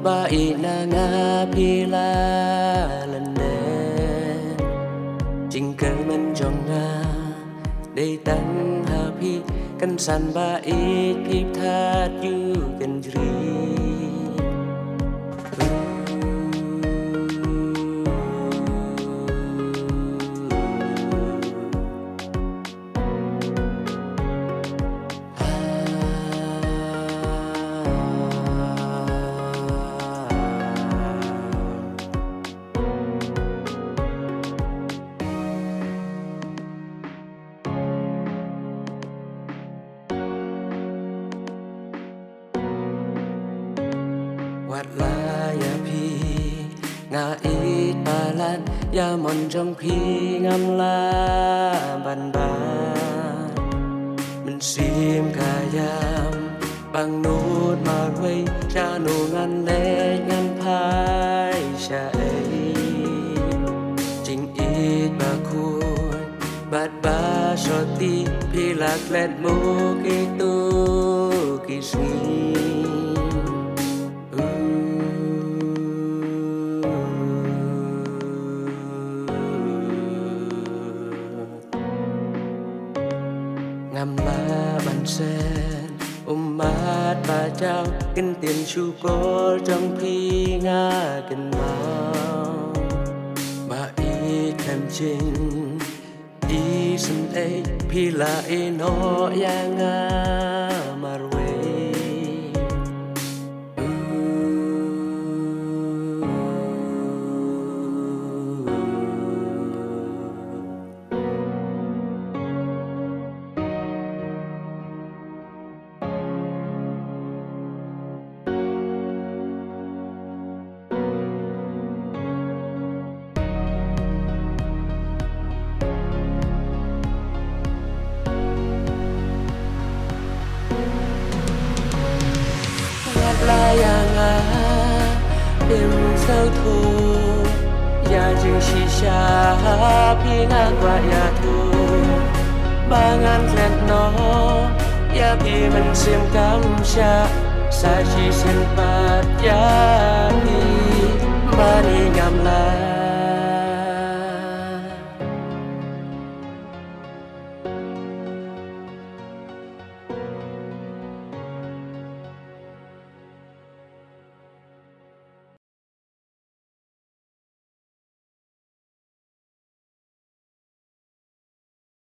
ba ina nga pila landen chính cớ mình trong nga để tăng hà pi căn san ba ít kịp thắt như gần ri Wat la ya pi nga ít ba lan ya mon trong pi ngam la ban ban mình sim cả yam bằng nốt mà quay cha nụ ngăn lệ ngăn phai cha ấy chính ít ba khuôn bát ba soti pi lạc lẹt mô kỳ tu kỳ suy ngam la bàn sen mát ba trao kinh tiền chu có trong khi nga kinh mau ba ít thêm trình đi sân ấy pi là nó ya nga marwe la ya nga bim sao thu ya jing shi sha pi nga qua ya thu ba ngàn lẹt nó ya pi mình xiêm cam sha sa chi sen pat ya pi